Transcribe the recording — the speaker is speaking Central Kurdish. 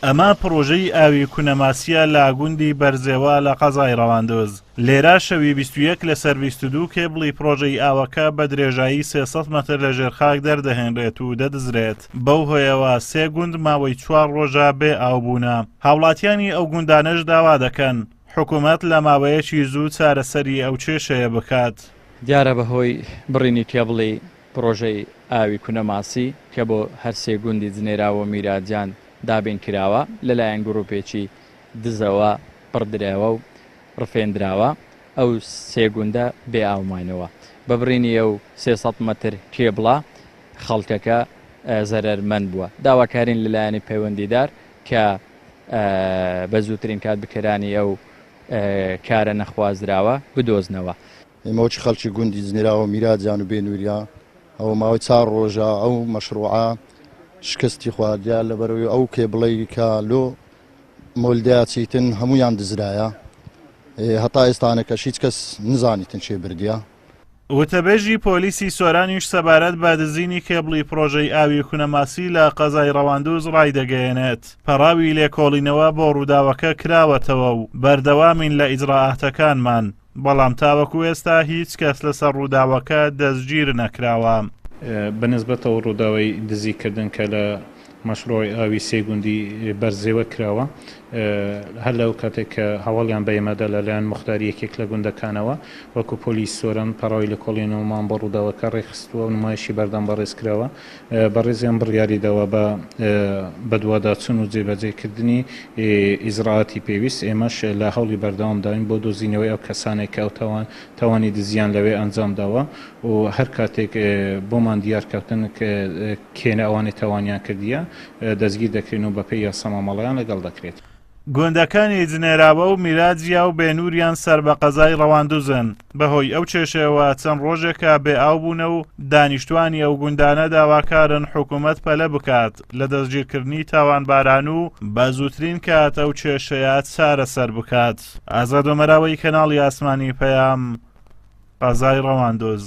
ئەمە پرۆژەی ئاوی کونەماسیە لە گوندی بەرزێوە لە قەزای ڕەواندۆز. لێرە شەوی 21 لەسەر 22 کێبڵی پرۆژەی ئاوەکە بە درێژایی 300 مەتر لە ژێر خاک دەردەهێنرێت و دەدزرێت. بەو هۆیەوە 3 گوند ماوەی 4 ڕۆژە بێ ئاوبوونە. هاوڵاتیانی ئەو گوندانەش داوا دەکەن حکوومەت لە ماوەیەکی زوو چارەسەری ئەو کێشەیە بکات. دیارە بەهۆی بڕینی کێبڵی پرۆژەی ئاوی کونەماسی کە بۆ هەر 3 گوندی جنێراوە میراتجان دابین کراوە لەلایەن گروپێکی دزەوە پڕدراوە و ڕفێنراوە ئەو 3 گوندە بێ ئاومانەوە. بەبڕینی ئەو 300 مەتر کێبڵە خەڵکەکە زەرەرمەند بووە. داواکارین لەلایەنی پەیوەندیدار کە بە زووترین کات بکەرانی ئەو کارە نەخوازراوە بدۆزنەوە. ئێمەوەی خەڵکی گوندی جنێراوە میراتجان و بێنووریە ئەو ماوەی 4 ڕۆژە ئەو مەشروعە شکستی خواردیا لەبەرەوەی ئەو کێبڵەی کە لۆ مۆلدیا چیتن هەمویان دزرایە هەتا ئێستانەکەش هیچ کەس نزانیتن چێ بردیە. وتەبێژی پۆلیسی سۆرانیش سەبارەت بە دزینی کێبڵی پرۆژەی ئاوی کونەماسی لە قەزای ڕەواندۆز ڕایدەگەیەنێت. پەراوی لێکۆڵینەوە بۆ ڕووداوەکە کراوەتەوە و بەردەوامین لە ئیجراعاتەکانمان، بەڵام تاوەکو ئێستا هیچ کەس لەسەر ڕووداوەکە دەستگیر نەکراوە. بەنسبەتەوە ڕووداوی دزیکردن کە لە مەشروعی ئاوی 3 گوندی بەرزێوە کراوە هەر لەو کاتێک کە هەواڵیان بەیەمەدا لەلایەن مختاری یەکێک لە گوندەکانەوە وەکو پۆلیس سۆران پەراوی لە کۆڵێنەوەمان بە ڕووداوەکە ڕێخستووە و نمایشی بەردەم بەڕێزکراوە بەڕێزیان بڕیاریداوە بە دوواداچوون و جێبەجێکردنی ئیجراعاتی پێویست. ئێمەش لە هەوڵی بەردەوام داین بۆ دۆزینەوەی ئەو کەسانێک کە ئەو تاوانی دزیان لەوێ ئەنجام داوە و هەر کاتێک بۆمان دیارکەوتن کێنە ئەوانەی تاوانیان کردیە دەستگیر دەکرێن و بەپێی یاسامەمەڵەیان لەگەڵ دەکرێت. گوندەکانی جنێراوە و میراتجیا و بێنووریان سەر بە قەزای ڕەواندوزن. بەهۆی ئەو کێشەوە چەند ڕۆژێکە بێ ئاو بوونە و دانیشتوانی ئەو گوندانە داواکارن حکوومەت پەلە بکات لە دەستگیرکردنی تاوانباران و بە زووترین کات ئەو کێشەیە چارەسەر بکات. ئازاد ومەراوەی کەناڵی ئاسمانی پەیام، قەزای ڕەواندۆز.